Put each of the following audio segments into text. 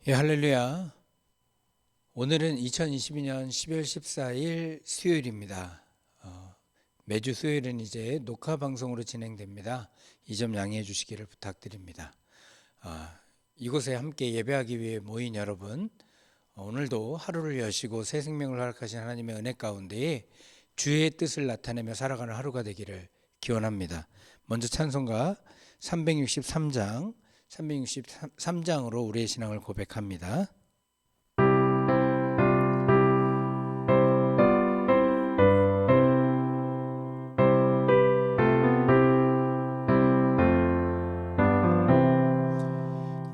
예, 할렐루야. 오늘은 2022년 12월 14일 수요일입니다. 매주 수요일은 이제 녹화 방송으로 진행됩니다. 이 점 양해해 주시기를 부탁드립니다. 이곳에 함께 예배하기 위해 모인 여러분, 오늘도 하루를 여시고 새 생명을 허락하신 하나님의 은혜 가운데에 주의 뜻을 나타내며 살아가는 하루가 되기를 기원합니다. 먼저 찬송가 363장으로 우리의 신앙을 고백합니다.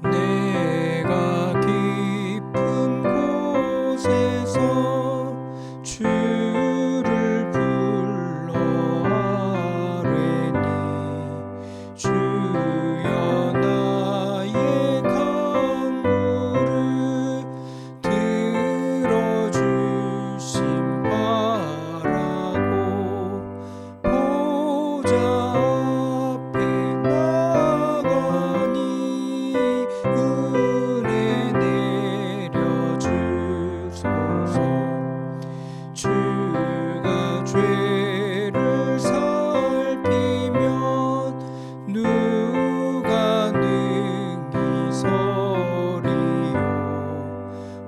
내가 깊은 곳에서 주를 불러아뢰니 주여 나의 간구를 들어주심 바라고 보좌 앞에 나가니 은혜 내려주소서. 주가 죄를 살피면 누가 능히 서리요.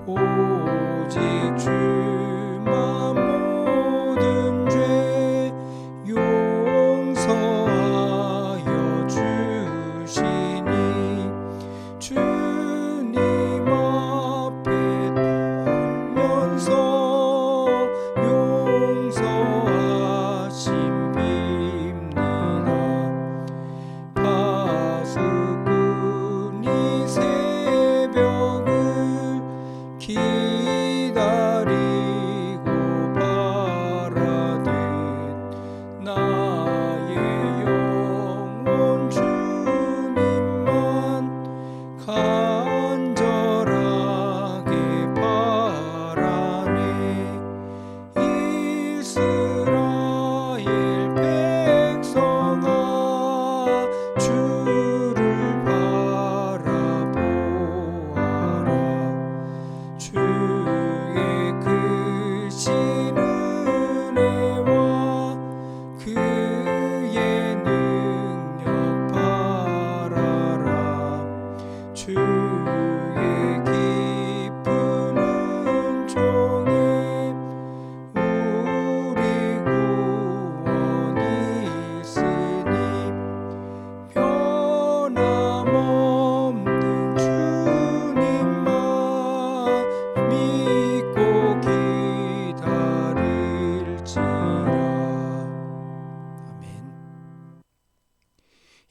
오직 주만 모든 죄 용서하여 주시니 주님 앞에 떨면서 용서하심 빕니다. 파수꾼이 새벽을 기다리고 바라듯 나의 영혼 주님만 간절하게 바라네. 이스라엘 백성아 주를 바라보아라. 주의 크신 은혜와 그의 능력 바라라. 주의 깊은 은총에 우리 구원이 있으니 변함없는 주님만 믿고 기다릴지라. 아멘.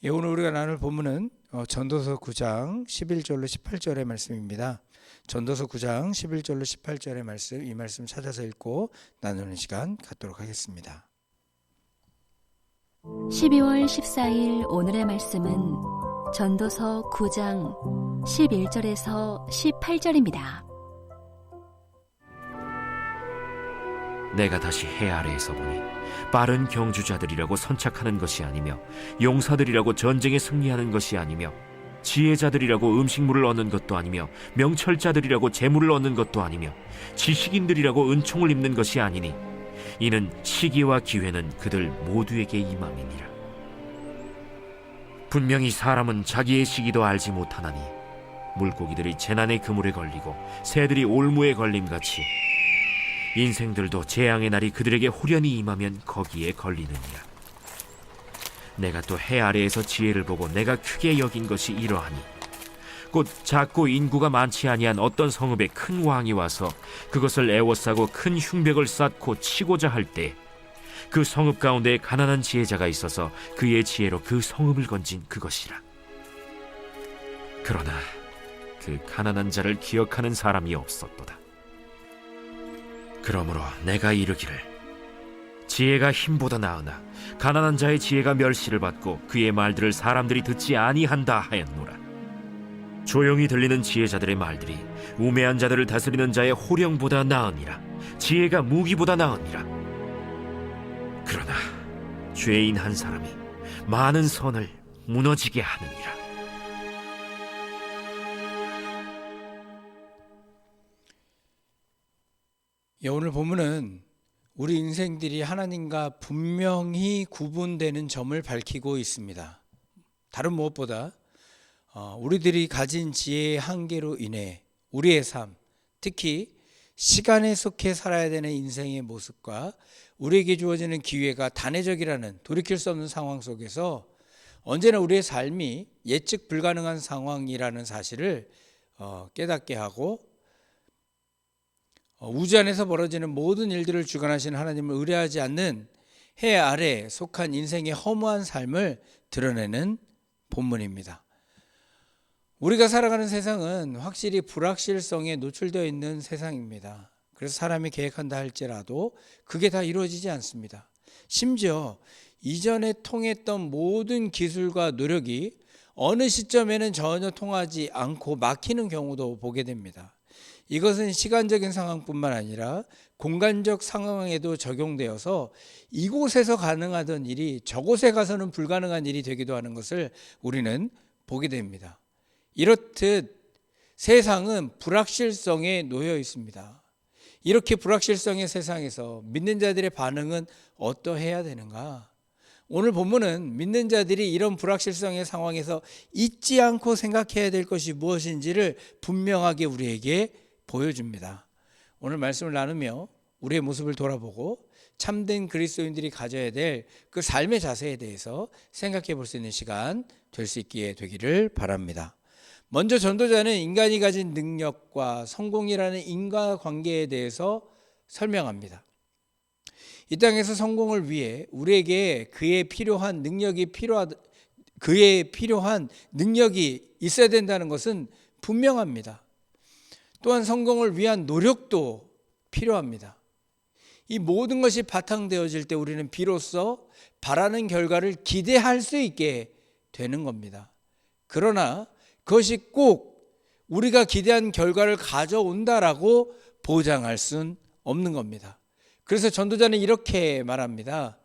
예, 오늘 우리가 나눌 본문은 전도서 9장 11절로 18절의 말씀입니다. 전도서 9장 11절로 18절의 말씀, 이 말씀 찾아서 읽고 나누는 시간 갖도록 하겠습니다. 12월 14일 오늘의 말씀은 전도서 9장 11절에서 18절입니다. 내가 다시 해 아래에서 보니 빠른 경주자들이라고 선착하는 것이 아니며 용사들이라고 전쟁에 승리하는 것이 아니며 지혜자들이라고 음식물을 얻는 것도 아니며 명철자들이라고 재물을 얻는 것도 아니며 지식인들이라고 은총을 입는 것이 아니니 이는 시기와 기회는 그들 모두에게 임함이니라. 분명히 사람은 자기의 시기도 알지 못하나니 물고기들이 재난의 그물에 걸리고 새들이 올무에 걸림같이 인생들도 재앙의 날이 그들에게 홀연히 임하면 거기에 걸리느니라. 내가 또 해 아래에서 지혜를 보고 내가 크게 여긴 것이 이러하니 곧 작고 인구가 많지 아니한 어떤 성읍에 큰 왕이 와서 그것을 애워싸고 큰 흉벽을 쌓고 치고자 할 때 그 성읍 가운데 가난한 지혜자가 있어서 그의 지혜로 그 성읍을 건진 그것이라. 그러나 그 가난한 자를 기억하는 사람이 없었도다. 그러므로 내가 이르기를 지혜가 힘보다 나으나 가난한 자의 지혜가 멸시를 받고 그의 말들을 사람들이 듣지 아니한다 하였노라. 조용히 들리는 지혜자들의 말들이 우매한 자들을 다스리는 자의 호령보다 나으니라. 지혜가 무기보다 나으니라. 그러나 죄인 한 사람이 많은 선을 무너지게 하느니라. 오늘 본문은 우리 인생들이 하나님과 분명히 구분되는 점을 밝히고 있습니다. 다른 무엇보다 우리들이 가진 지혜의 한계로 인해 우리의 삶, 특히 시간에 속해 살아야 되는 인생의 모습과 우리에게 주어지는 기회가 단회적이라는 돌이킬 수 없는 상황 속에서 언제나 우리의 삶이 예측 불가능한 상황이라는 사실을 깨닫게 하고 우주 안에서 벌어지는 모든 일들을 주관하시는 하나님을 의뢰하지 않는 해 아래 속한 인생의 허무한 삶을 드러내는 본문입니다. 우리가 살아가는 세상은 확실히 불확실성에 노출되어 있는 세상입니다. 그래서 사람이 계획한다 할지라도 그게 다 이루어지지 않습니다. 심지어 이전에 통했던 모든 기술과 노력이 어느 시점에는 전혀 통하지 않고 막히는 경우도 보게 됩니다. 이것은 시간적인 상황뿐만 아니라 공간적 상황에도 적용되어서 이곳에서 가능하던 일이 저곳에 가서는 불가능한 일이 되기도 하는 것을 우리는 보게 됩니다. 이렇듯 세상은 불확실성에 놓여 있습니다. 이렇게 불확실성의 세상에서 믿는 자들의 반응은 어떠해야 되는가? 오늘 본문은 믿는 자들이 이런 불확실성의 상황에서 잊지 않고 생각해야 될 것이 무엇인지를 분명하게 우리에게 보여줍니다. 오늘 말씀을 나누며 우리의 모습을 돌아보고 참된 그리스도인들이 가져야 될 그 삶의 자세에 대해서 생각해 볼 수 있는 시간 될 수 있기에 되기를 바랍니다. 먼저 전도자는 인간이 가진 능력과 성공이라는 인과관계에 대해서 설명합니다. 이 땅에서 성공을 위해 우리에게 그에 필요한 능력이 있어야 된다는 것은 분명합니다. 또한 성공을 위한 노력도 필요합니다. 이 모든 것이 바탕되어질 때 우리는 비로소 바라는 결과를 기대할 수 있게 되는 겁니다. 그러나 그것이 꼭 우리가 기대한 결과를 가져온다라고 보장할 수는 없는 겁니다. 그래서 전도자는 이렇게 말합니다.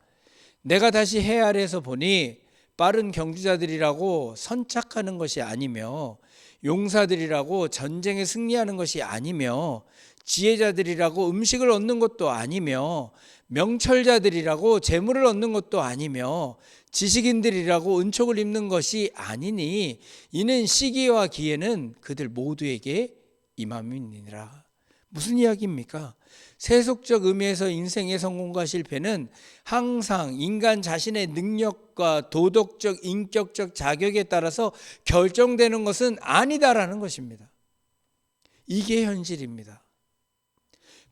내가 다시 해 아래에서 보니 빠른 경주자들이라고 선착하는 것이 아니며 용사들이라고 전쟁에 승리하는 것이 아니며 지혜자들이라고 음식을 얻는 것도 아니며 명철자들이라고 재물을 얻는 것도 아니며 지식인들이라고 은총을 입는 것이 아니니 이는 시기와 기회는 그들 모두에게 임함이니라. 무슨 이야기입니까? 세속적 의미에서 인생의 성공과 실패는 항상 인간 자신의 능력과 도덕적, 인격적 자격에 따라서 결정되는 것은 아니다라는 것입니다. 이게 현실입니다.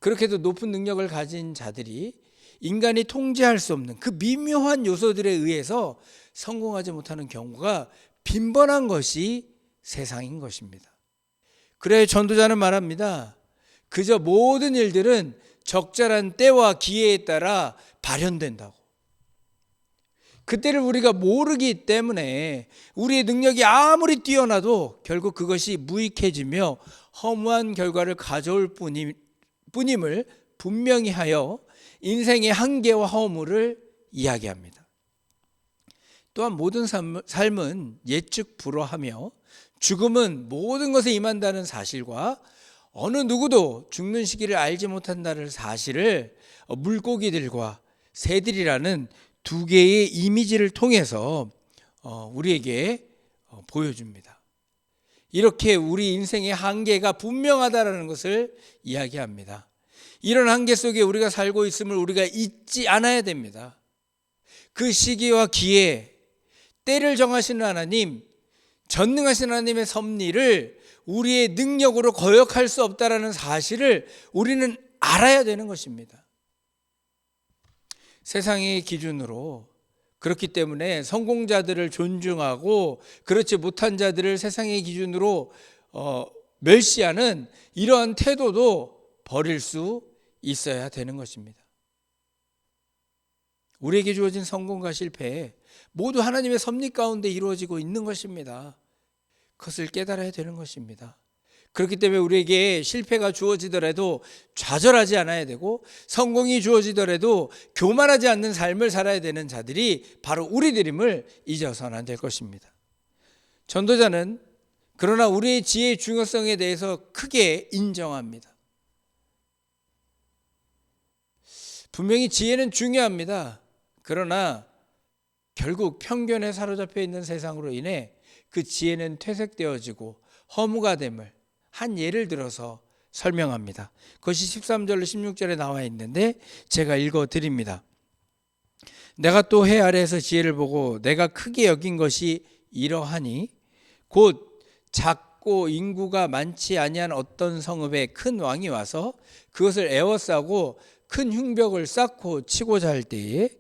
그렇게도 높은 능력을 가진 자들이 인간이 통제할 수 없는 그 미묘한 요소들에 의해서 성공하지 못하는 경우가 빈번한 것이 세상인 것입니다. 그래 전도자는 말합니다. 그저 모든 일들은 적절한 때와 기회에 따라 발현된다고. 그때를 우리가 모르기 때문에 우리의 능력이 아무리 뛰어나도 결국 그것이 무익해지며 허무한 결과를 가져올 뿐임을 분명히 하여 인생의 한계와 허물을 이야기합니다. 또한 모든 삶은 예측 불허하며 죽음은 모든 것에 임한다는 사실과 어느 누구도 죽는 시기를 알지 못한다는 사실을 물고기들과 새들이라는 두 개의 이미지를 통해서 우리에게 보여줍니다. 이렇게 우리 인생의 한계가 분명하다는 것을 이야기합니다. 이런 한계 속에 우리가 살고 있음을 우리가 잊지 않아야 됩니다. 그 시기와 기회, 때를 정하시는 하나님, 전능하신 하나님의 섭리를 우리의 능력으로 거역할 수 없다라는 사실을 우리는 알아야 되는 것입니다. 세상의 기준으로 그렇기 때문에 성공자들을 존중하고 그렇지 못한 자들을 세상의 기준으로 멸시하는 이러한 태도도 버릴 수 있어야 되는 것입니다. 우리에게 주어진 성공과 실패 모두 하나님의 섭리 가운데 이루어지고 있는 것입니다. 그것을 깨달아야 되는 것입니다. 그렇기 때문에 우리에게 실패가 주어지더라도 좌절하지 않아야 되고 성공이 주어지더라도 교만하지 않는 삶을 살아야 되는 자들이 바로 우리들임을 잊어서는 안 될 것입니다. 전도자는 그러나 우리의 지혜의 중요성에 대해서 크게 인정합니다. 분명히 지혜는 중요합니다. 그러나 결국 편견에 사로잡혀 있는 세상으로 인해 그 지혜는 퇴색되어지고 허무가 됨을 한 예를 들어서 설명합니다. 그것이 13절로 16절에 나와 있는데 제가 읽어 드립니다. 내가 또 해 아래에서 지혜를 보고 내가 크게 여긴 것이 이러하니 곧 작고 인구가 많지 아니한 어떤 성읍에 큰 왕이 와서 그것을 에워싸고 큰 흉벽을 쌓고 치고자 할 때에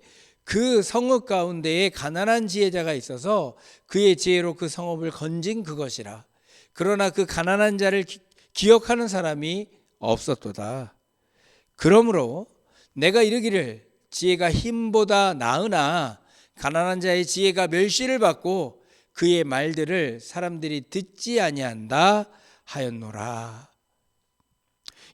그 성읍 가운데에 가난한 지혜자가 있어서 그의 지혜로 그 성읍을 건진 그것이라. 그러나 그 가난한 자를 기억하는 사람이 없었도다. 그러므로 내가 이르기를 지혜가 힘보다 나으나 가난한 자의 지혜가 멸시를 받고 그의 말들을 사람들이 듣지 아니한다 하였노라.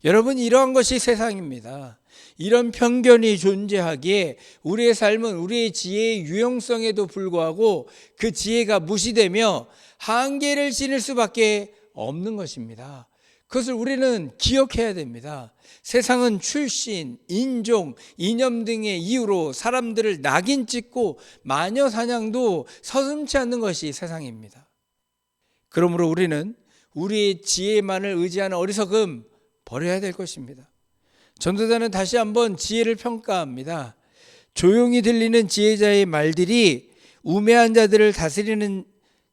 여러분, 이러한 것이 세상입니다. 이런 편견이 존재하기에 우리의 삶은 우리의 지혜의 유용성에도 불구하고 그 지혜가 무시되며 한계를 지닐 수밖에 없는 것입니다. 그것을 우리는 기억해야 됩니다. 세상은 출신, 인종, 이념 등의 이유로 사람들을 낙인 찍고 마녀 사냥도 서슴지 않는 것이 세상입니다. 그러므로 우리는 우리의 지혜만을 의지하는 어리석음 버려야 될 것입니다. 전도자는 다시 한번 지혜를 평가합니다. 조용히 들리는 지혜자의 말들이 우매한 자들을 다스리는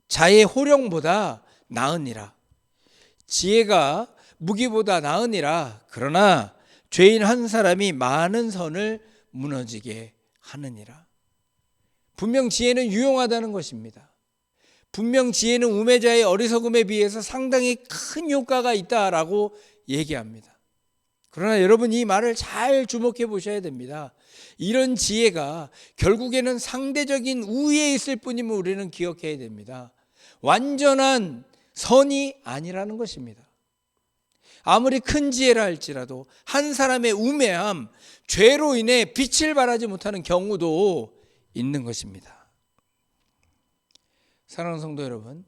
자의 호령보다 나으니라. 지혜가 무기보다 나으니라. 그러나 죄인 한 사람이 많은 선을 무너지게 하느니라. 분명 지혜는 유용하다는 것입니다. 분명 지혜는 우매자의 어리석음에 비해서 상당히 큰 효과가 있다라고 얘기합니다. 그러나 여러분, 이 말을 잘 주목해 보셔야 됩니다. 이런 지혜가 결국에는 상대적인 우위에 있을 뿐임을 우리는 기억해야 됩니다. 완전한 선이 아니라는 것입니다. 아무리 큰 지혜라 할지라도 한 사람의 우매함, 죄로 인해 빛을 발하지 못하는 경우도 있는 것입니다. 사랑하는 성도 여러분,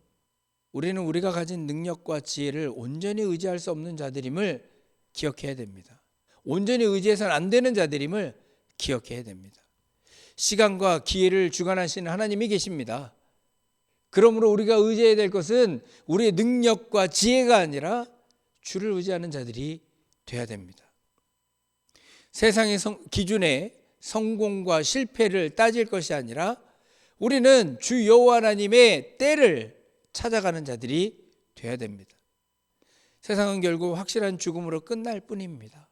우리는 우리가 가진 능력과 지혜를 온전히 의지할 수 없는 자들임을 기억해야 됩니다. 온전히 의지해서는 안 되는 자들임을 기억해야 됩니다. 시간과 기회를 주관하시는 하나님이 계십니다. 그러므로 우리가 의지해야 될 것은 우리의 능력과 지혜가 아니라 주를 의지하는 자들이 되어야 됩니다. 세상의 기준에 성공과 실패를 따질 것이 아니라 우리는 주 여호와 하나님의 때를 찾아가는 자들이 되어야 됩니다. 세상은 결국 확실한 죽음으로 끝날 뿐입니다.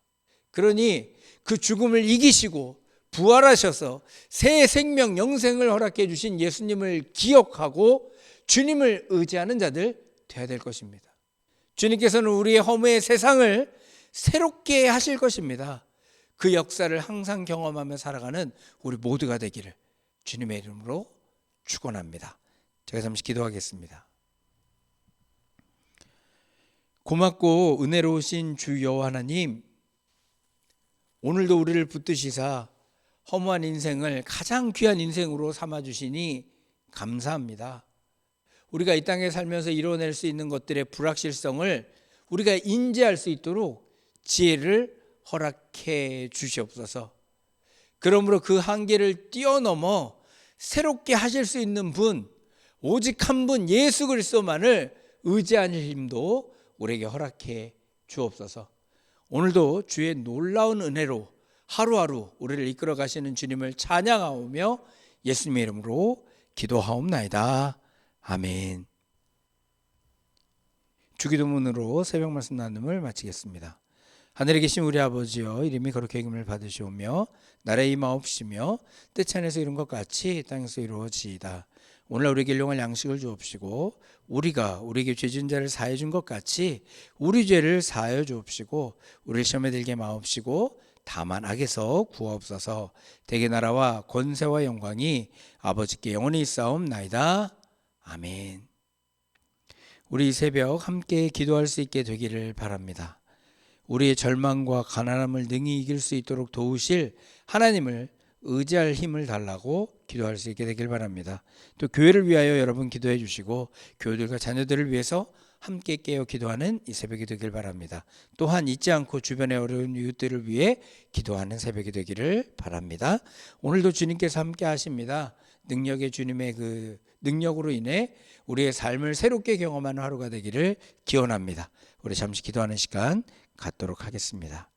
그러니 그 죽음을 이기시고 부활하셔서 새 생명 영생을 허락해 주신 예수님을 기억하고 주님을 의지하는 자들 되어야 될 것입니다. 주님께서는 우리의 허무의 세상을 새롭게 하실 것입니다. 그 역사를 항상 경험하며 살아가는 우리 모두가 되기를 주님의 이름으로 축원합니다. 제가 잠시 기도하겠습니다. 고맙고 은혜로우신 주 여호와 하나님, 오늘도 우리를 붙드시사 허무한 인생을 가장 귀한 인생으로 삼아주시니 감사합니다. 우리가 이 땅에 살면서 이뤄낼 수 있는 것들의 불확실성을 우리가 인지할 수 있도록 지혜를 허락해 주시옵소서. 그러므로 그 한계를 뛰어넘어 새롭게 하실 수 있는 분, 오직 한 분 예수 그리스도만을 의지하는 힘도 우리에게 허락해 주옵소서. 오늘도 주의 놀라운 은혜로 하루하루 우리를 이끌어 가시는 주님을 찬양하오며 예수님의 이름으로 기도하옵나이다. 아멘. 주기도문으로 새벽 말씀 나눔을 마치겠습니다. 하늘에 계신 우리 아버지여, 이름이 거룩히 여김을 받으시오며 나라의 임하옵시며 뜻이 하늘에서 이룬 것 같이 땅에서 이루어지이다. 오늘 우리에게 일용할 양식을 주옵시고 우리가 우리에게 죄 지은 자를 사해 준 것 같이 우리 죄를 사하여 주옵시고 우리를 시험에 들게 마옵시고 다만 악에서 구하옵소서. 대개 나라와 권세와 영광이 아버지께 영원히 있사옵나이다. 아멘. 우리 이 새벽 함께 기도할 수 있게 되기를 바랍니다. 우리의 절망과 가난함을 능히 이길 수 있도록 도우실 하나님을 의지할 힘을 달라고 기도할 수 있게 되길 바랍니다. 또 교회를 위하여 여러분 기도해 주시고 교우들과 자녀들을 위해서 함께 깨어 기도하는 이 새벽이 되길 바랍니다. 또한 잊지 않고 주변의 어려운 이웃들을 위해 기도하는 새벽이 되기를 바랍니다. 오늘도 주님께서 함께 하십니다. 능력의 주님의 그 능력으로 인해 우리의 삶을 새롭게 경험하는 하루가 되기를 기원합니다. 우리 잠시 기도하는 시간 갖도록 하겠습니다.